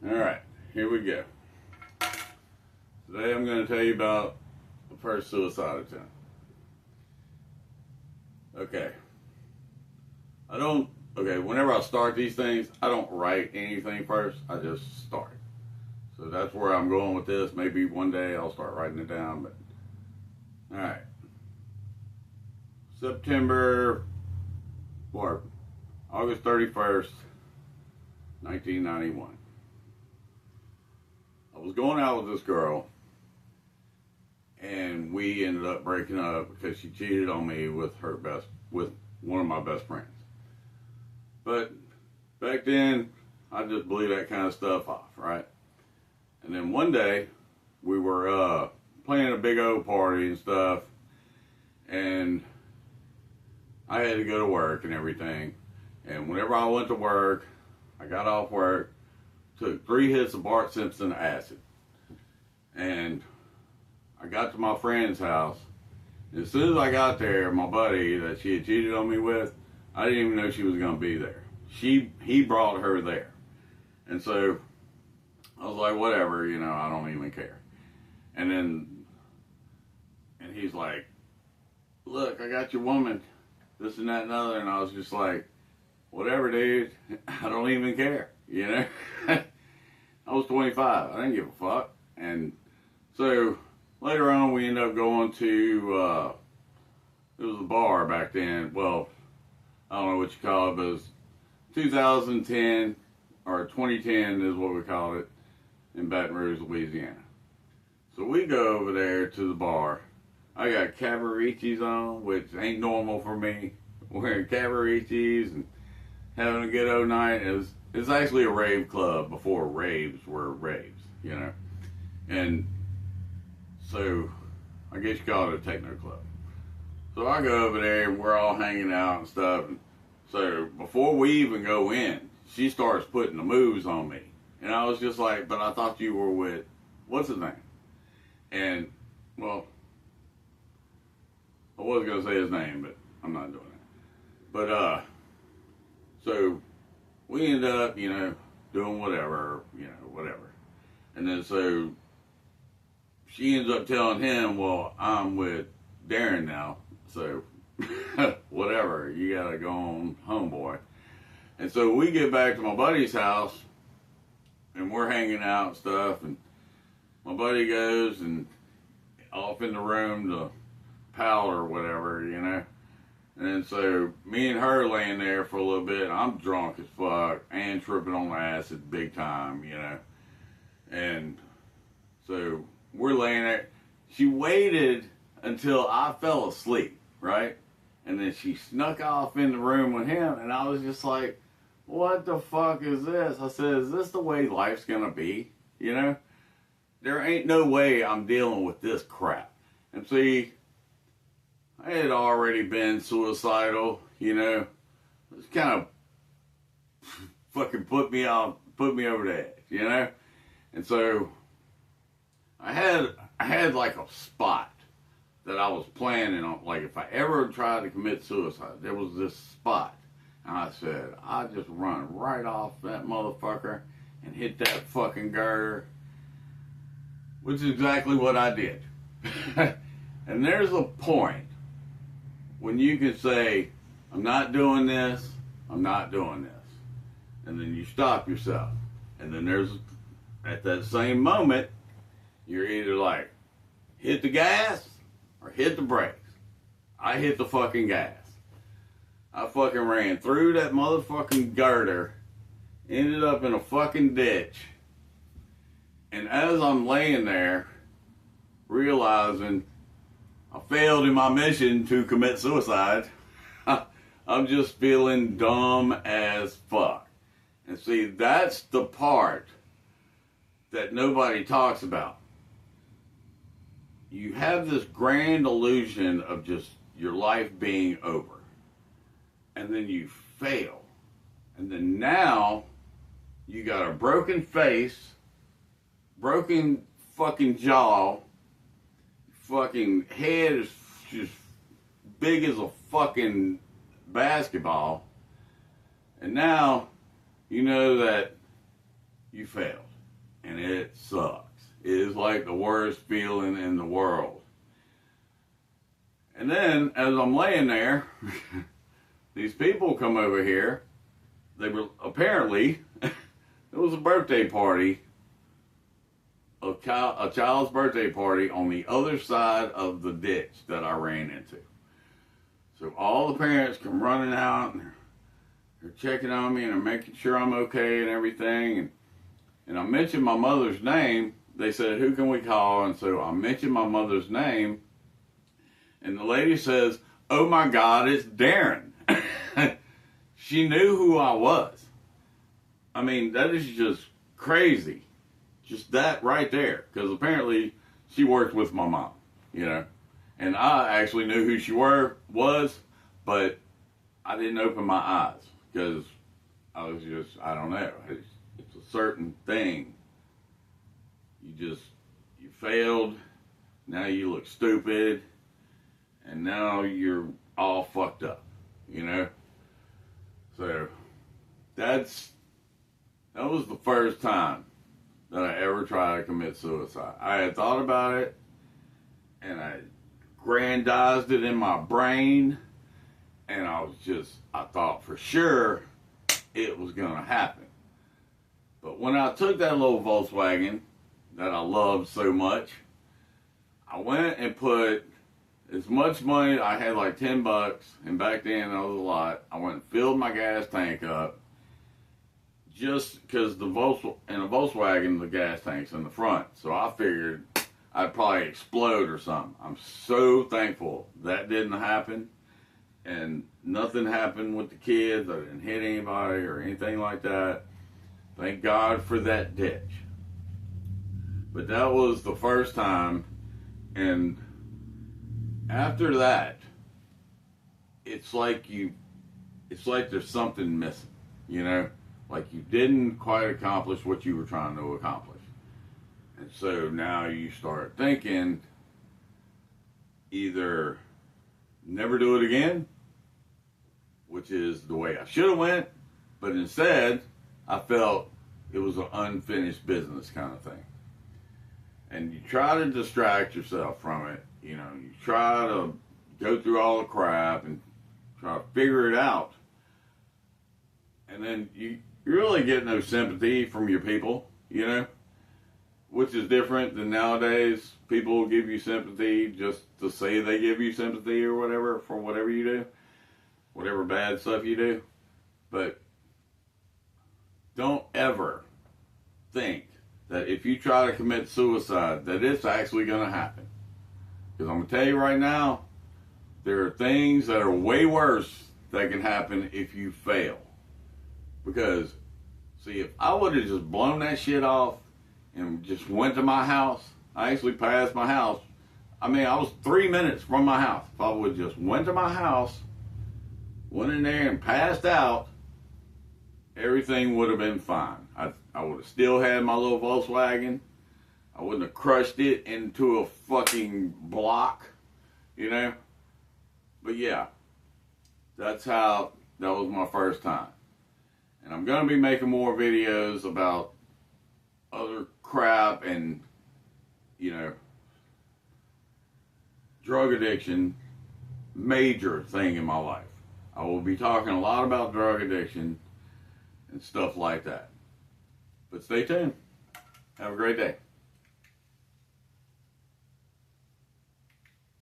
Alright, here we go. Today I'm going to tell you about the first suicide attempt. Whenever I start these things, I don't write anything first, I just start. So that's where I'm going with this. Maybe one day I'll start writing it down, but alright. August 31st, 1991. I was going out with this girl, and we ended up breaking up because she cheated on me with one of my best friends. But back then, I just blew that kind of stuff off, right? And then one day, we were playing a big old party and stuff, and I had to go to work and everything. And whenever I went to work, I got off work, took 3 hits of Bart Simpson acid. And I got to my friend's house. And as soon as I got there, my buddy that she had cheated on me with, I didn't even know she was going to be there. He brought her there. And so I was like, whatever, I don't even care. And he's like, look, I got your woman, this and that and other. And I was just like, whatever, dude. I don't even care, I was 25. I didn't give a fuck. And so later on, we ended up going to, it was a bar back then. Well, I don't know what you call it, but it was 2010 or 2010 is what we call it in Baton Rouge, Louisiana. So we go over there to the bar. I got Cavariccis on, which ain't normal for me. Wearing Cavariccis and having a good old night. It's actually a rave club before raves were raves, And so I guess you call it a techno club. So I go over there and we're all hanging out and stuff. And so before we even go in, she starts putting the moves on me. And I was just like, but I thought you were with, what's his name? And, well, I was going to say his name, but I'm not doing that. But, so we end up, doing whatever. And then so she ends up telling him, well, I'm with Darren now, so whatever, you gotta go on home, boy. And so we get back to my buddy's house, and we're hanging out and stuff, and my buddy goes and off in the room to pal or whatever, And then so me and her laying there for a little bit. I'm drunk as fuck and tripping on acid big time, And so we're laying there. She waited until I fell asleep, right? And then she snuck off in the room with him, and I was just like, what the fuck is this? I said, is this the way life's gonna be? There ain't no way I'm dealing with this crap. And see, I had already been suicidal, It's kind of fucking put me over the edge, And so I had like a spot that I was planning on, like if I ever tried to commit suicide, there was this spot. And I said, I just run right off that motherfucker and hit that fucking girder, which is exactly what I did. And there's a point when you can say, I'm not doing this, I'm not doing this. And then you stop yourself. And then at that same moment, you're either like, hit the gas or hit the brakes. I hit the fucking gas. I fucking ran through that motherfucking girder, ended up in a fucking ditch. And as I'm laying there, realizing I failed in my mission to commit suicide, I'm just feeling dumb as fuck. And see, that's the part that nobody talks about. You have this grand illusion of just your life being over. And then you fail. And then now, you got a broken face, broken fucking jaw, fucking head is just big as a fucking basketball, and now you know that you failed. and it sucks. It is like the worst feeling in the world. And then, as I'm laying there, these people come over here. They were apparently, it was a birthday party, a child's birthday party on the other side of the ditch that I ran into. So all the parents come running out, and they're checking on me, and they're making sure I'm okay and everything. And I mentioned my mother's name. They said, who can we call? And so I mentioned my mother's name. And the lady says, oh my God, it's Darren. She knew who I was. I mean, that is just crazy. Just that right there. Because apparently she worked with my mom, you know. And I actually knew who she was, but I didn't open my eyes. Because I was just, I don't know. It's a certain thing. You failed. Now you look stupid. And now you're all fucked up, you know? So, that was the first time that I ever tried to commit suicide. I had thought about it, and I grandized it in my brain, and I thought for sure it was going to happen. But when I took that little Volkswagen that I loved so much, I went and put as much money. I had like $10, and back then that was a lot. I went and filled my gas tank up, just because in a Volkswagen, the gas tank's in the front. So I figured I'd probably explode or something. I'm so thankful that didn't happen, and nothing happened with the kids. I didn't hit anybody or anything like that. Thank God for that ditch. But that was the first time, and after that, it's like there's something missing, you know? Like you didn't quite accomplish what you were trying to accomplish. And so now you start thinking either never do it again, which is the way I should have went, but instead I felt it was an unfinished business kind of thing. And you try to distract yourself from it. You know, you try to go through all the crap and try to figure it out. And then you really get no sympathy from your people, you know, which is different than nowadays. People will give you sympathy just to say they give you sympathy or whatever for whatever you do, whatever bad stuff you do. But don't ever think that if you try to commit suicide, that it's actually going to happen. Because I'm going to tell you right now, there are things that are way worse that can happen if you fail. Because, see, if I would have just blown that shit off and just went to my house, I actually passed my house. I mean, I was 3 minutes from my house. If I would have just went to my house, went in there and passed out, everything would have been fine. I would have still had my little Volkswagen. I wouldn't have crushed it into a fucking block, you know? But yeah, that was my first time. And I'm going to be making more videos about other crap and, you know, drug addiction, major thing in my life. I will be talking a lot about drug addiction and stuff like that. But stay tuned. Have a great day.